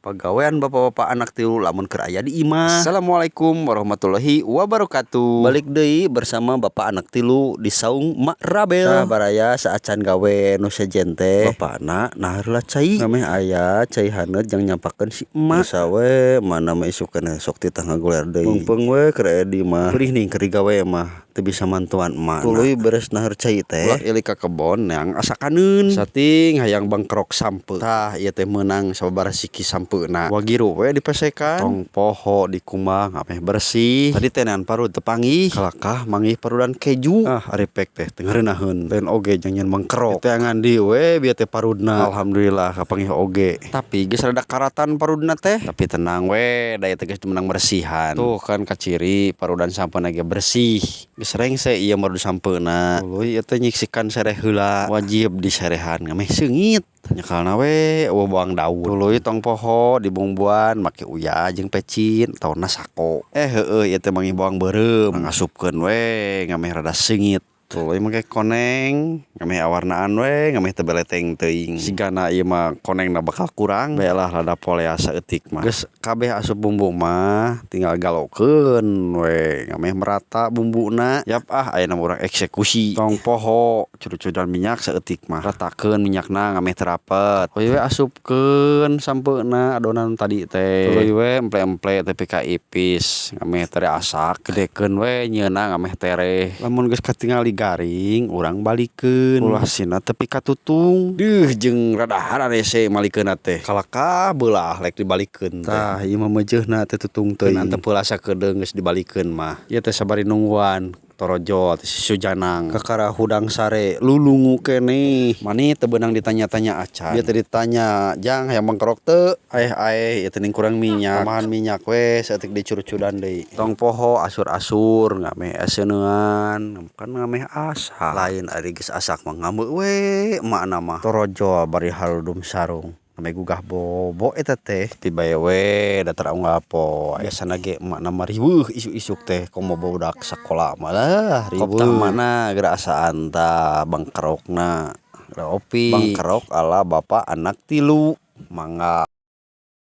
Pagawean bapak-bapak anak tilu lamun keur aya di imah. Assalamualaikum warahmatullahi wabarakatuh. Balik deui bersama bapak anak tilu di saung Mak Rabel. Tah baraya saacan gawe nu sejen teh bapana nah heula cai. Ngameh aya cai haneut jang nyampakeun si emak. Sawe mana mah isukeun sok titah ngaguler deui. Mumpung we keur aya di imah. Perih ning keur digawe mah teu bisa mantuan emak. Tuluy beres naheur cai teh. Ulah ilik ka kebon yang asakaneun. Sating hayang bangkrok sampeu. Tah ieu teh meunang sababaraha siki sampeu. Nah, wagiru we dipesekan, tong poho dikumah ngapeh bersih. Tadi tenan parut tepanggih, kalakah manggih parudan keju. Aripek teh teu ngeureunahun. Lain oge jeung nyen mangkrok. Teh ngandi we bieu teh parudna. Alhamdulillah kapanggih oge. Tapi geus rada karatan parudna teh. Tapi tenang we, da teh geus menang bersihan. Tuh kan kaciri parudan sampeuna ge bersih. Geus rengse ieu marud sampeuna. Tuluy ieu teh nyiksikan sereh heula. Wajib diserehan ngameh seungit. Nyekalna we bawang daun. Tuluy tong poho dibungbuan make uyah jeung pecin taonna sako. Heueuh ieu teh manggih bawang beureum. Ngasupkeun we ngameh rada seungit. Tuluy make koneng ngameh awarnaan we ngameh teu beleteng teuing. Sigana ieu mah konengna bakal kurang baelah rada polea saeutik mah. Geus kabeh asup bumbu mah tinggal galokeun we ngameh merata bumbuna. Yap ayeuna urang eksekusi. Tong poho curucudan minyak saeutik mah. Ratakeun minyakna ngameh terapet. Tuluy we asupkeun sampeuna adonan tadi teh. Tuluy we emple-emple tepi ka ipis ngameh tere asak. Gedekeun we nyieuna ngameh tere. Lamun geus katingali garing urang balikeun. Ulah sina tepi ka tutung. Deuh jeung radahan rese malikeunna teh. Kalakah beulah rek dibalikeun teh. Tah ieu mah meujeuhna teh tutung teuing. Anta peula sakedeung geus dibalikeun mah. Ieu teh sabari nungguan torojo si Sujanang kakara hudang sare lulungu keneh. Mani teu beunang ditanya-tanya acan. Dia teh ditanya, "Jang hayang mangkrok teu?" Aeh ieu teh ning kurang minyak. Tambahan minyak we saeutik dicurucudan deui. Tong poho asur-asur ngameh eseuneuan kan ngameh asak. Lain ari geus asak mah ngambeu we emakna mah. Torojo bari haludum sarung. Ame gugah bobo eta teh ti bae we datar unggal po. Biasana ge emakna mah riweuh isuk-isuk teh komo budak sakola mah lah riweuh. Koptah mana geura asaan tah bangkrokna. Opi bangkrok ala bapak anak tilu. Mangga